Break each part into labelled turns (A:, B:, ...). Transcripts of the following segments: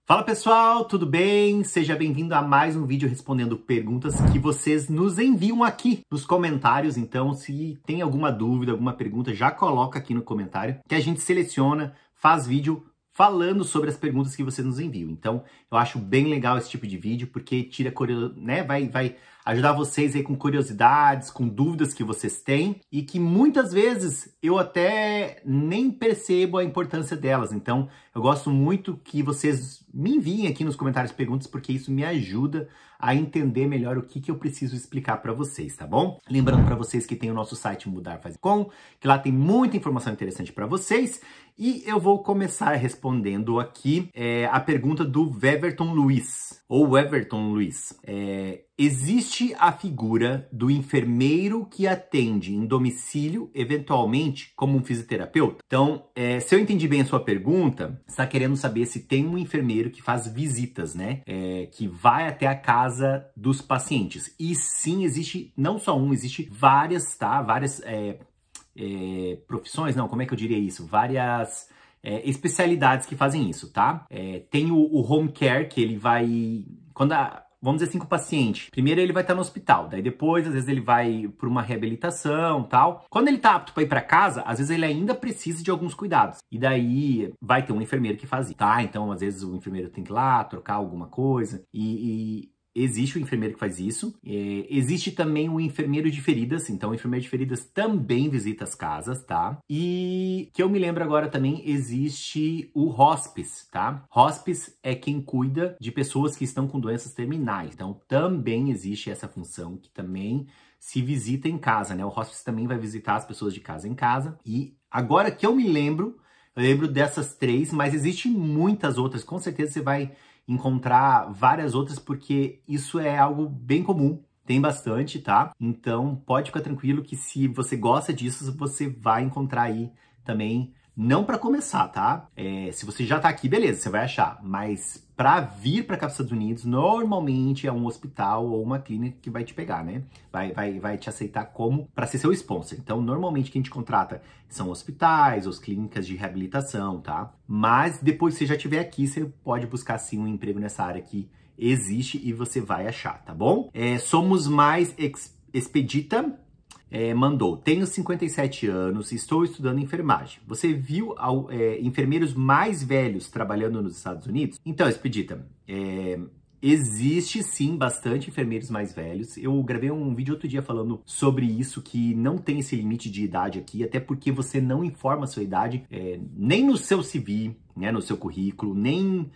A: Fala pessoal, tudo bem? Seja bem-vindo a mais um vídeo respondendo perguntas que vocês nos enviam aqui nos comentários. Então, se tem alguma dúvida, alguma pergunta, já coloca aqui no comentário que a gente seleciona, faz vídeo falando sobre as perguntas que vocês nos enviam. Então, eu acho bem legal esse tipo de vídeo porque tira vai ajudar vocês aí com curiosidades, com dúvidas que vocês têm e que muitas vezes eu até nem percebo a importância delas. Então, eu gosto muito que vocês me enviem aqui nos comentários perguntas porque isso me ajuda a entender melhor o que eu preciso explicar para vocês, tá bom? Lembrando para vocês que tem o nosso site mudarfaz.com, que lá tem muita informação interessante para vocês. E eu vou começar respondendo aqui a pergunta do Weverton Luiz, ou Everton Luiz. Existe a figura do enfermeiro que atende em domicílio, eventualmente, como um fisioterapeuta? Então, se eu entendi bem a sua pergunta, você está querendo saber se tem um enfermeiro que faz visitas, né? Que vai até a casa dos pacientes. E sim, existe não só um, existe várias, tá? Várias profissões, não, como é que eu diria isso? Várias especialidades que fazem isso, tá? Tem o home care, que ele vai... Vamos dizer assim, com o paciente. Primeiro ele vai estar no hospital, daí depois, às vezes, ele vai por uma reabilitação e tal. Quando ele tá apto para ir para casa, às vezes ele ainda precisa de alguns cuidados. E daí vai ter um enfermeiro que faz isso, tá? Então, às vezes, o enfermeiro tem que ir lá trocar alguma coisa existe o enfermeiro que faz isso. Existe também o enfermeiro de feridas. Então, o enfermeiro de feridas também visita as casas, tá? E que eu me lembro agora também, existe o hospice, tá? Hospice é quem cuida de pessoas que estão com doenças terminais. Então, também existe essa função que também se visita em casa, né? O hospice também vai visitar as pessoas de casa em casa. E agora que eu lembro dessas três, mas existem muitas outras. Com certeza você vai encontrar várias outras, porque isso é algo bem comum, tem bastante, tá? Então pode ficar tranquilo que se você gosta disso, você vai encontrar aí também, não para começar, tá? Se você já tá aqui, beleza, você vai achar, mas para vir para cá para os Estados Unidos, normalmente é um hospital ou uma clínica que vai te pegar, né? Vai te aceitar como para ser seu sponsor. Então, normalmente quem te contrata são hospitais ou clínicas de reabilitação, tá? Mas depois que você já estiver aqui, você pode buscar sim um emprego nessa área que existe e você vai achar, tá bom? Somos mais Expedita. Mandou, tenho 57 anos, estou estudando enfermagem. Você viu enfermeiros mais velhos trabalhando nos Estados Unidos? Então, Expedita, existe sim bastante enfermeiros mais velhos. Eu gravei um vídeo outro dia falando sobre isso, que não tem esse limite de idade aqui, até porque você não informa a sua idade nem no seu CV, né, no seu currículo, nem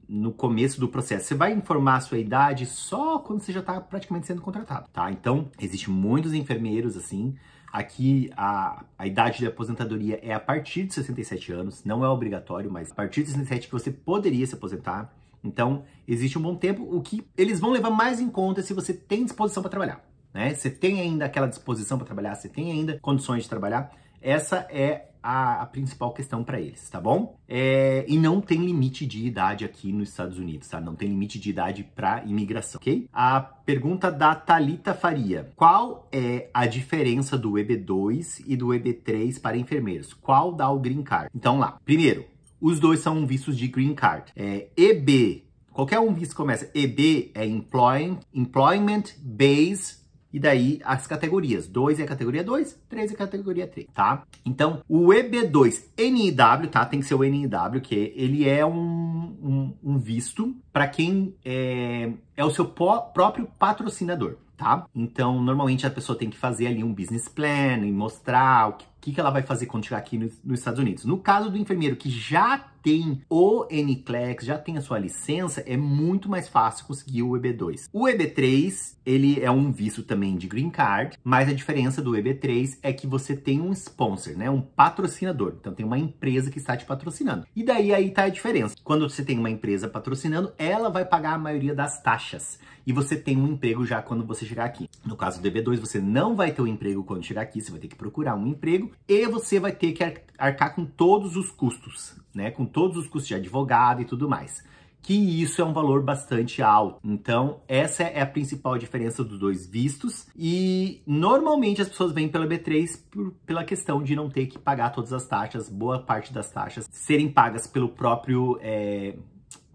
A: no começo do processo. Você vai informar a sua idade só quando você já está praticamente sendo contratado, tá? Então, existem muitos enfermeiros assim. Aqui, a idade de aposentadoria é a partir de 67 anos, não é obrigatório, mas a partir de 67 que você poderia se aposentar. Então, existe um bom tempo, o que eles vão levar mais em conta se você tem disposição para trabalhar, né? Você tem ainda aquela disposição para trabalhar, você tem ainda condições de trabalhar. Essa é a principal questão para eles, tá bom? E não tem limite de idade aqui nos Estados Unidos, tá? Não tem limite de idade para imigração, ok? A pergunta da Thalita Faria. Qual é a diferença do EB2 e do EB3 para enfermeiros? Qual dá o Green Card? Então lá, primeiro, os dois são vistos de Green Card. EB, qualquer um visto começa. EB é Employment Base. E daí as categorias, 2 é a categoria 2, 3 é a categoria 3, tá? Então, o EB2 NIW, tá? Tem que ser o NIW, que ele é um visto para quem é o seu próprio patrocinador, tá? Então, normalmente a pessoa tem que fazer ali um business plan e mostrar o que ela vai fazer quando chegar aqui nos Estados Unidos. No caso do enfermeiro que já tem o NCLEX, já tem a sua licença, é muito mais fácil conseguir o EB2. O EB3, ele é um visto também de Green Card, mas a diferença do EB3 é que você tem um sponsor, né? Um patrocinador. Então tem uma empresa que está te patrocinando. E daí aí tá a diferença. Quando você tem uma empresa patrocinando, ela vai pagar a maioria das taxas. E você tem um emprego já quando você chegar aqui. No caso do EB2, você não vai ter um emprego quando chegar aqui, você vai ter que procurar um emprego e você vai ter que arcar com todos os custos, né? Com todos os custos de advogado e tudo mais. Que isso é um valor bastante alto. Então, essa é a principal diferença dos dois vistos. E normalmente as pessoas vêm pela B3 pela questão de não ter que pagar todas as taxas, boa parte das taxas serem pagas pelo próprio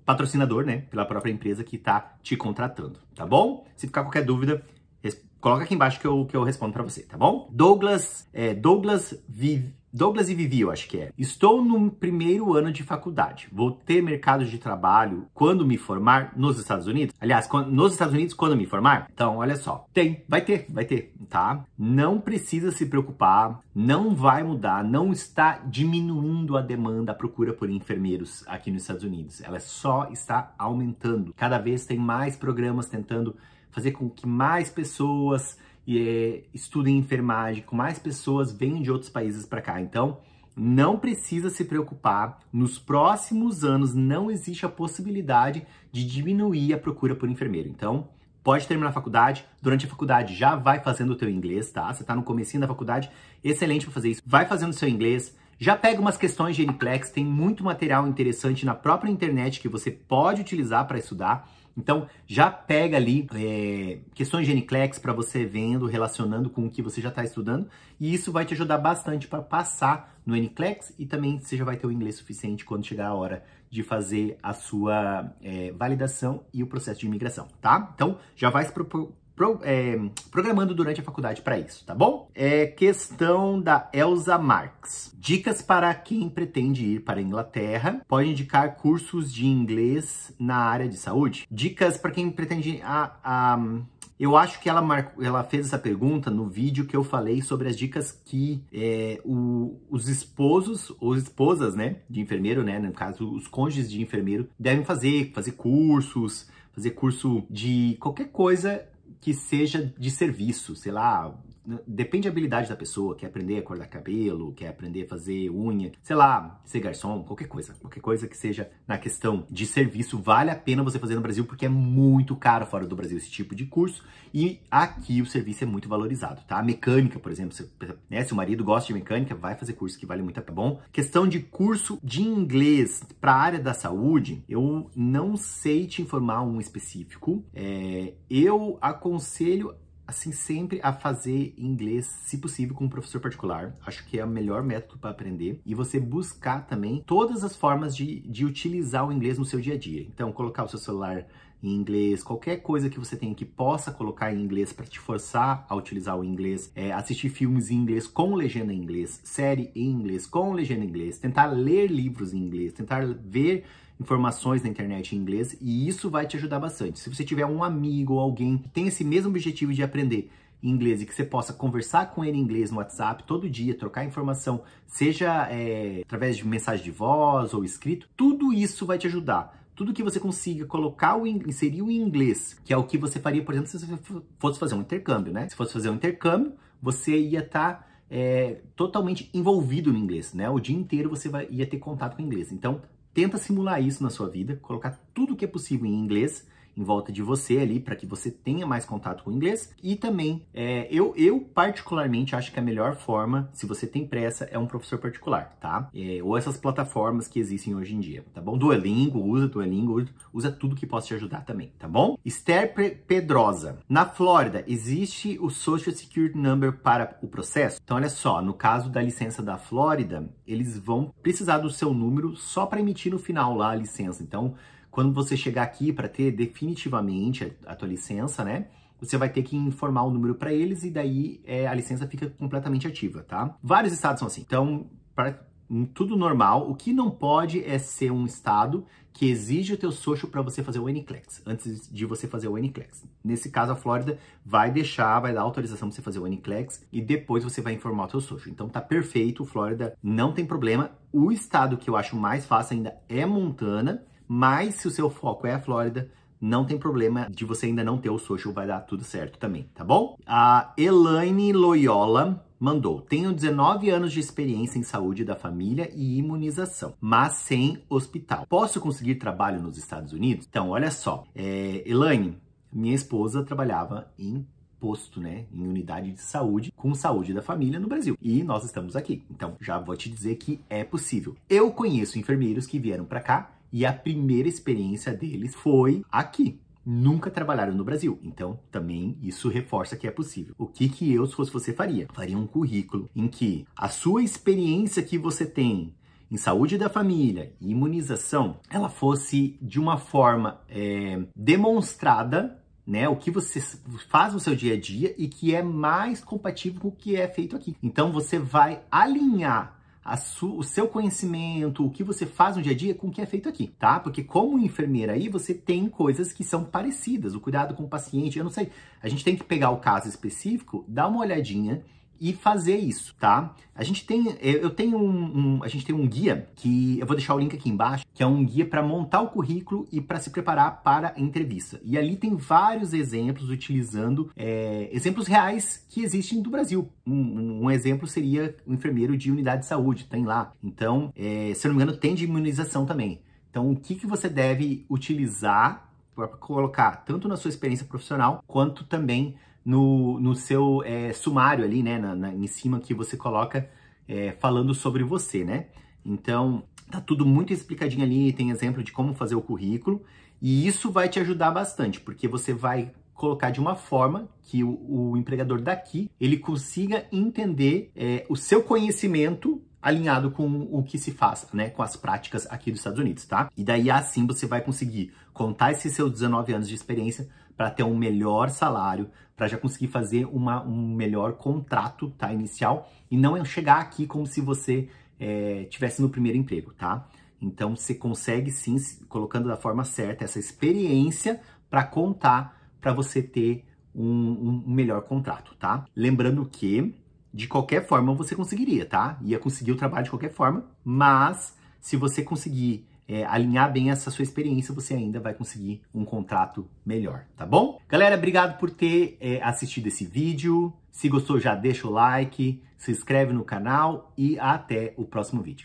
A: patrocinador, né? Pela própria empresa que tá te contratando, tá bom? Se ficar qualquer dúvida, coloca aqui embaixo que eu respondo pra você, tá bom? Douglas e Vivi, eu acho que é. Estou no primeiro ano de faculdade. Vou ter mercado de trabalho quando me formar nos Estados Unidos? Aliás, nos Estados Unidos quando me formar? Então, olha só. Vai ter, tá? Não precisa se preocupar, não vai mudar, não está diminuindo a demanda, a procura por enfermeiros aqui nos Estados Unidos. Ela só está aumentando. Cada vez tem mais programas tentando fazer com que mais pessoas estudem enfermagem, com mais pessoas venham de outros países para cá. Então, não precisa se preocupar. Nos próximos anos, não existe a possibilidade de diminuir a procura por enfermeiro. Então, pode terminar a faculdade. Durante a faculdade, já vai fazendo o teu inglês, tá? Você tá no comecinho da faculdade, excelente para fazer isso. Vai fazendo o seu inglês. Já pega umas questões de NCLEX, tem muito material interessante na própria internet que você pode utilizar para estudar. Então, já pega ali questões de NCLEX para você vendo, relacionando com o que você já está estudando, e isso vai te ajudar bastante para passar no NCLEX e também você já vai ter o inglês suficiente quando chegar a hora de fazer a sua validação e o processo de imigração, tá? Então, já vai se programando durante a faculdade para isso, tá bom? Questão da Elza Marques. Dicas para quem pretende ir para a Inglaterra. Pode indicar cursos de inglês na área de saúde? Dicas para quem pretende ir eu acho que ela fez essa pergunta no vídeo que eu falei sobre as dicas que os esposos ou esposas, né, de enfermeiro, né, no caso, os cônjuges de enfermeiro, devem fazer cursos, fazer curso de qualquer coisa que seja de serviço, sei lá, depende da habilidade da pessoa, quer aprender a cortar cabelo, quer aprender a fazer unha, sei lá, ser garçom, qualquer coisa que seja na questão de serviço, vale a pena você fazer no Brasil, porque é muito caro fora do Brasil esse tipo de curso, e aqui o serviço é muito valorizado, tá? A mecânica, por exemplo, se o marido gosta de mecânica, vai fazer curso que vale muito a pena, tá bom? Questão de curso de inglês para a área da saúde, eu não sei te informar um específico, eu aconselho assim, sempre a fazer inglês, se possível, com um professor particular. Acho que é o melhor método para aprender. E você buscar também todas as formas de utilizar o inglês no seu dia a dia. Então, colocar o seu celular em inglês, qualquer coisa que você tenha que possa colocar em inglês para te forçar a utilizar o inglês, assistir filmes em inglês com legenda em inglês, série em inglês com legenda em inglês, tentar ler livros em inglês, tentar ver informações na internet em inglês, e isso vai te ajudar bastante. Se você tiver um amigo ou alguém que tem esse mesmo objetivo de aprender inglês e que você possa conversar com ele em inglês no WhatsApp todo dia, trocar informação, seja através de mensagem de voz ou escrito, tudo isso vai te ajudar. Tudo que você consiga inserir o inglês, que é o que você faria, por exemplo, se você fosse fazer um intercâmbio, né? Se fosse fazer um intercâmbio, você ia estar totalmente envolvido no inglês, né? O dia inteiro você ia ter contato com o inglês. Então, tenta simular isso na sua vida, colocar tudo que é possível em inglês em volta de você ali, para que você tenha mais contato com o inglês. E também, eu particularmente acho que a melhor forma, se você tem pressa, é um professor particular, tá? Ou essas plataformas que existem hoje em dia, tá bom? Duolingo, usa tudo que possa te ajudar também, tá bom? Esther Pedrosa. Na Flórida, existe o Social Security Number para o processo? Então, olha só, no caso da licença da Flórida, eles vão precisar do seu número só para emitir no final lá a licença. Então, quando você chegar aqui para ter definitivamente a tua licença, né? Você vai ter que informar o número para eles e daí a licença fica completamente ativa, tá? Vários estados são assim. Então, tudo normal. O que não pode é ser um estado que exige o teu social para você fazer o NCLEX, antes de você fazer o NCLEX. Nesse caso, a Flórida vai dar autorização para você fazer o NCLEX e depois você vai informar o teu social. Então tá perfeito, Flórida não tem problema. O estado que eu acho mais fácil ainda é Montana, mas se o seu foco é a Flórida, não tem problema de você ainda não ter o social, vai dar tudo certo também, tá bom? A Elaine Loyola mandou: tenho 19 anos de experiência em saúde da família e imunização, mas sem hospital. Posso conseguir trabalho nos Estados Unidos? Então, olha só, Elaine, minha esposa trabalhava em posto, né, em unidade de saúde, com saúde da família no Brasil. E nós estamos aqui. Então, já vou te dizer que é possível. Eu conheço enfermeiros que vieram para cá e a primeira experiência deles foi aqui. Nunca trabalharam no Brasil. Então, também isso reforça que é possível. O que eu, se fosse você, faria? Faria um currículo em que a sua experiência que você tem em saúde da família e imunização, ela fosse de uma forma demonstrada, né, o que você faz no seu dia a dia e que é mais compatível com o que é feito aqui. Então você vai alinhar o seu conhecimento, o que você faz no dia a dia com o que é feito aqui, tá? Porque como enfermeira aí, você tem coisas que são parecidas, o cuidado com o paciente, eu não sei, a gente tem que pegar o caso específico, dar uma olhadinha e fazer isso, tá? A gente tem um guia que eu vou deixar o link aqui embaixo, que é um guia para montar o currículo e para se preparar para a entrevista. E ali tem vários exemplos utilizando exemplos reais que existem do Brasil. Um exemplo seria o enfermeiro de unidade de saúde, tem lá. Então, se eu não me engano, tem de imunização também. Então, o que você deve utilizar para colocar tanto na sua experiência profissional quanto também no seu sumário ali, né, em cima que você coloca falando sobre você, né? Então, tá tudo muito explicadinho ali, tem exemplo de como fazer o currículo, e isso vai te ajudar bastante, porque você vai colocar de uma forma que o empregador daqui, ele consiga entender o seu conhecimento alinhado com o que se faz, né, com as práticas aqui dos Estados Unidos, tá? E daí assim você vai conseguir contar esses seus 19 anos de experiência para ter um melhor salário, para já conseguir fazer um melhor contrato, tá, inicial, e não chegar aqui como se você tivesse no primeiro emprego, tá? Então você consegue sim, colocando da forma certa essa experiência para contar, para você ter um melhor contrato, tá? Lembrando que de qualquer forma você conseguiria, tá? Ia conseguir o trabalho de qualquer forma, mas se você conseguir alinhar bem essa sua experiência, você ainda vai conseguir um contrato melhor, tá bom? Galera, obrigado por ter assistido esse vídeo. Se gostou, já deixa o like, se inscreve no canal e até o próximo vídeo.